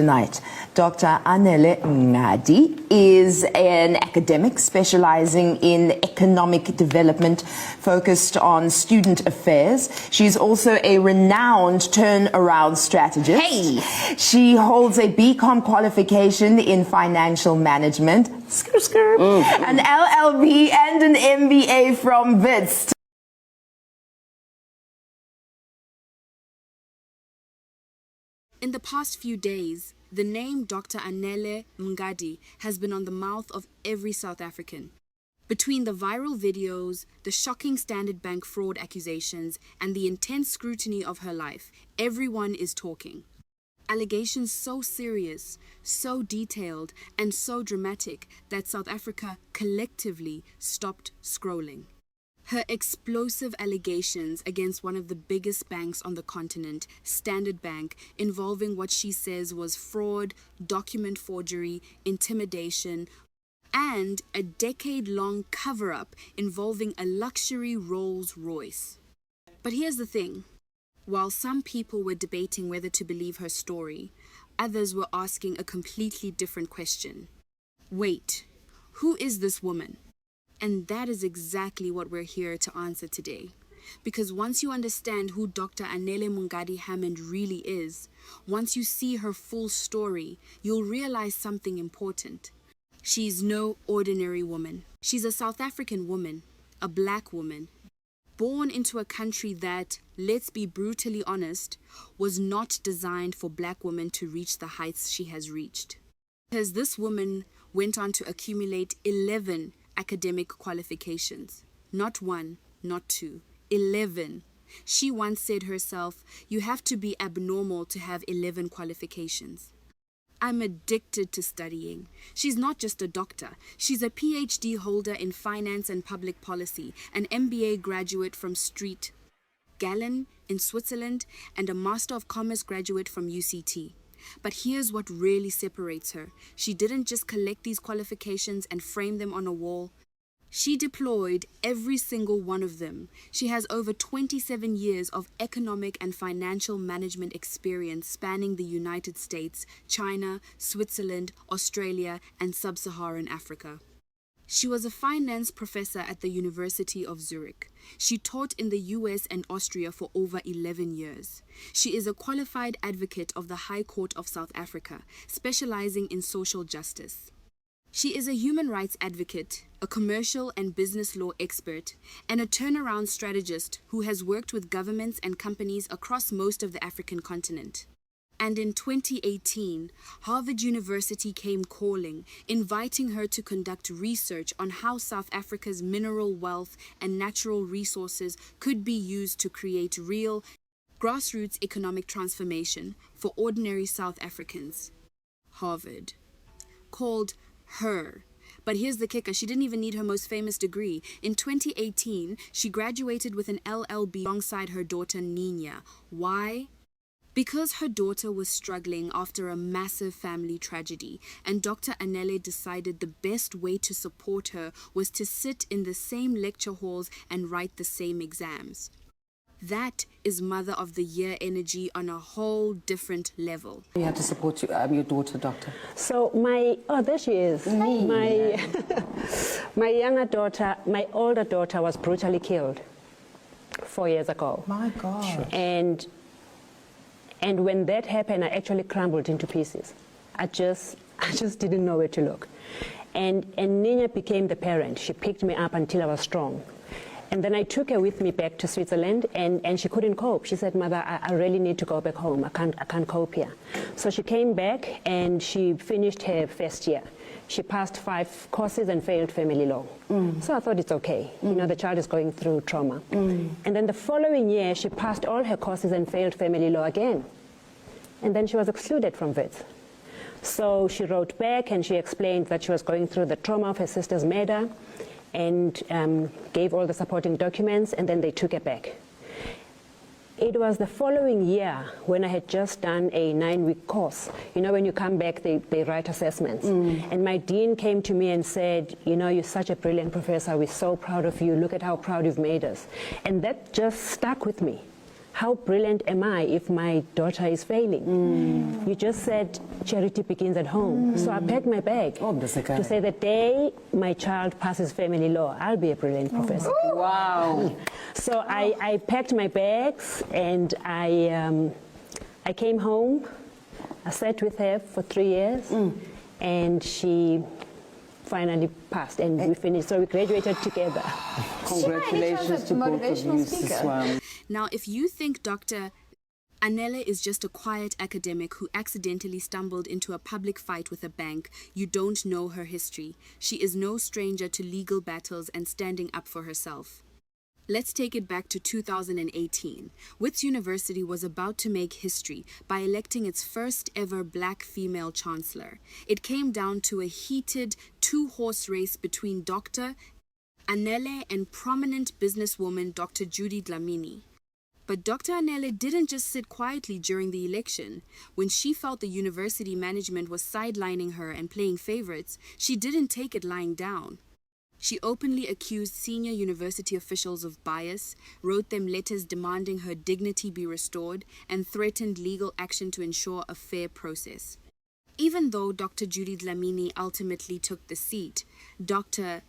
tonight. Dr Anele Mngadi is an academic specializing in economic development focused on student affairs. She's also a renowned turnaround strategist. Hey! She holds a BCom qualification in financial management, an LLB and an MBA from Wits. In the past few days, the name Dr Anele Mngadi has been on the mouth of every South African. Between the viral videos, the shocking Standard Bank fraud accusations, and the intense scrutiny of her life, everyone is talking. Allegations so serious, so detailed, and so dramatic that South Africa collectively stopped scrolling. Her explosive allegations against one of the biggest banks on the continent, Standard Bank, involving what she says was fraud, document forgery, intimidation, and a decade-long cover-up involving a luxury Rolls-Royce. But here's the thing. While some people were debating whether to believe her story, others were asking a completely different question. Wait, who is this woman? And that is exactly what we're here to answer today. Because once you understand who Dr Anele Mngadi Hammond really is, once you see her full story, you'll realize something important. She's no ordinary woman. She's a South African woman, a black woman, born into a country that, let's be brutally honest, was not designed for black women to reach the heights she has reached. Because this woman went on to accumulate 11 academic qualifications. Not one, not two, 11. She once said herself, you have to be abnormal to have 11 qualifications. I'm addicted to studying. She's not just a doctor. She's a PhD holder in finance and public policy, an MBA graduate from Gallen in Switzerland, and a Master of Commerce graduate from UCT. But here's what really separates her. She didn't just collect these qualifications and frame them on a wall. She deployed every single one of them. She has over 27 years of economic and financial management experience spanning the United States, China, Switzerland, Australia, and Sub-Saharan Africa. She was a finance professor at the University of Zurich. She taught in the US and Austria for over 11 years. She is a qualified advocate of the High Court of South Africa, specializing in social justice. She is a human rights advocate, a commercial and business law expert, and a turnaround strategist who has worked with governments and companies across most of the African continent. And in 2018, Harvard University came calling, inviting her to conduct research on how South Africa's mineral wealth and natural resources could be used to create real, grassroots economic transformation for ordinary South Africans. Harvard called her. But here's the kicker, she didn't even need her most famous degree. In 2018, she graduated with an LLB alongside her daughter Nina. Why? Because her daughter was struggling after a massive family tragedy, and Dr Anele decided the best way to support her was to sit in the same lecture halls and write the same exams. That is Mother of the Year energy on a whole different level. You have to support your daughter, doctor. So there she is. Hey. My younger daughter, my older daughter was brutally killed 4 years ago. My God. Sure. And when that happened, I actually crumbled into pieces. I just didn't know where to look. And Nina became the parent. She picked me up until I was strong. And then I took her with me back to Switzerland, and she couldn't cope. She said, Mother, I really need to go back home. I can't cope here. So she came back, and she finished her first year. She passed 5 courses and failed family law. So I thought it's okay. You know, the child is going through trauma. And then the following year, she passed all her courses and failed family law again. And then she was excluded from Wits. So she wrote back, and she explained that she was going through the trauma of her sister's murder, and gave all the supporting documents, and then they took her back. It was the following year when I had just done a 9-week course. You know, when you come back, they write assessments. And my dean came to me and said, you know, you're such a brilliant professor. We're so proud of you. Look at how proud you've made us. And that just stuck with me. how brilliant am I if my daughter is failing? You just said charity begins at home. So I packed my bag to say the day my child passes family law, I'll be a brilliant professor. Wow. So I packed my bags and I came home. I sat with her for 3 years and she finally passed and we finished. So we graduated together. Congratulations to both of you as well. Now, if you think Dr. Anele is just a quiet academic who accidentally stumbled into a public fight with a bank, you don't know her history. She is no stranger to legal battles and standing up for herself. Let's take it back to 2018. Wits University was about to make history by electing its first ever black female chancellor. It came down to a heated two-horse race between Dr. Anele and prominent businesswoman Dr. Judy Dlamini. But Dr. Anele didn't just sit quietly during the election. When she felt the university management was sidelining her and playing favorites, she didn't take it lying down. She openly accused senior university officials of bias, wrote them letters demanding her dignity be restored, and threatened legal action to ensure a fair process. Even though Dr. Judy Dlamini ultimately took the seat, Dr.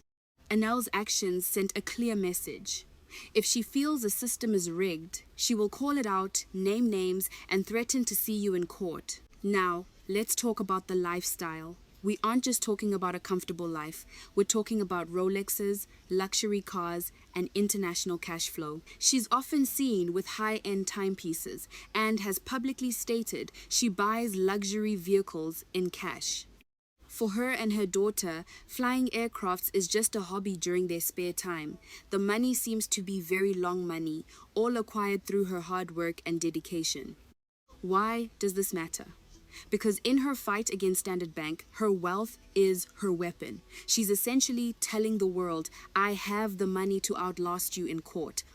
Anele's actions sent a clear message. If she feels the system is rigged, she will call it out, name names, and threaten to see you in court. Now, let's talk about the lifestyle. We aren't just talking about a comfortable life. We're talking about Rolexes, luxury cars, and international cash flow. She's often seen with high-end timepieces and has publicly stated she buys luxury vehicles in cash. For her and her daughter, flying aircrafts is just a hobby during their spare time. The money seems to be very long money, all acquired through her hard work and dedication. Why does this matter? Because in her fight against Standard Bank, her wealth is her weapon. She's essentially telling the world, I have the money to outlast you in court,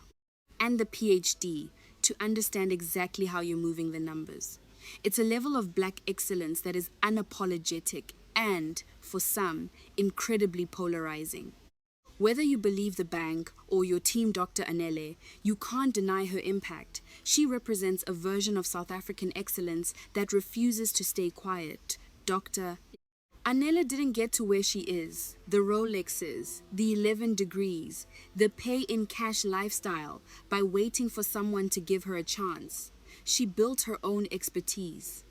and the PhD to understand exactly how you're moving the numbers. It's a level of black excellence that is unapologetic and, for some, incredibly polarizing. Whether you believe the bank or your team Dr. Anele, you can't deny her impact. She represents a version of South African excellence that refuses to stay quiet. Dr. Anele didn't get to where she is. The Rolexes, the 11 degrees, the pay-in-cash lifestyle by waiting for someone to give her a chance. She built her own expertise.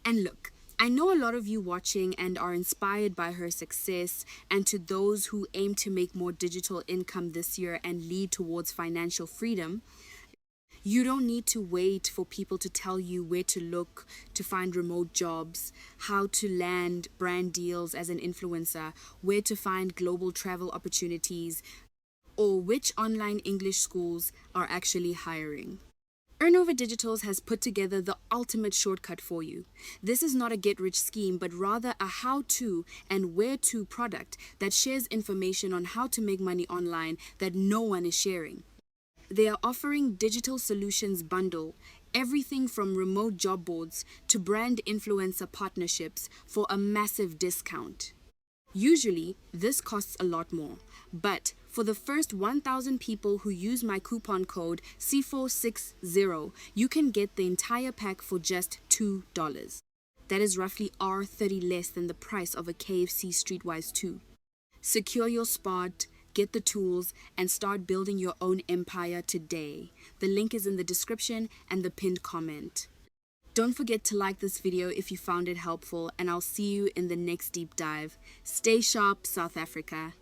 And look, I know a lot of you watching and are inspired by her success, and to those who aim to make more digital income this year and lead towards financial freedom, you don't need to wait for people to tell you where to look to find remote jobs, how to land brand deals as an influencer, where to find global travel opportunities, or which online English schools are actually hiring. Earnover Digitals has put together the ultimate shortcut for you. This is not a get-rich scheme, but rather a how-to and where-to product that shares information on how to make money online that no one is sharing. They are offering digital solutions bundle, everything from remote job boards to brand influencer partnerships for a massive discount. Usually, this costs a lot more, but for the first 1,000 people who use my coupon code C460, you can get the entire pack for just $2. That is roughly R30 less than the price of a KFC Streetwise 2. Secure your spot, get the tools, and start building your own empire today. The link is in the description and the pinned comment. Don't forget to like this video if you found it helpful, and I'll see you in the next deep dive. Stay sharp, South Africa.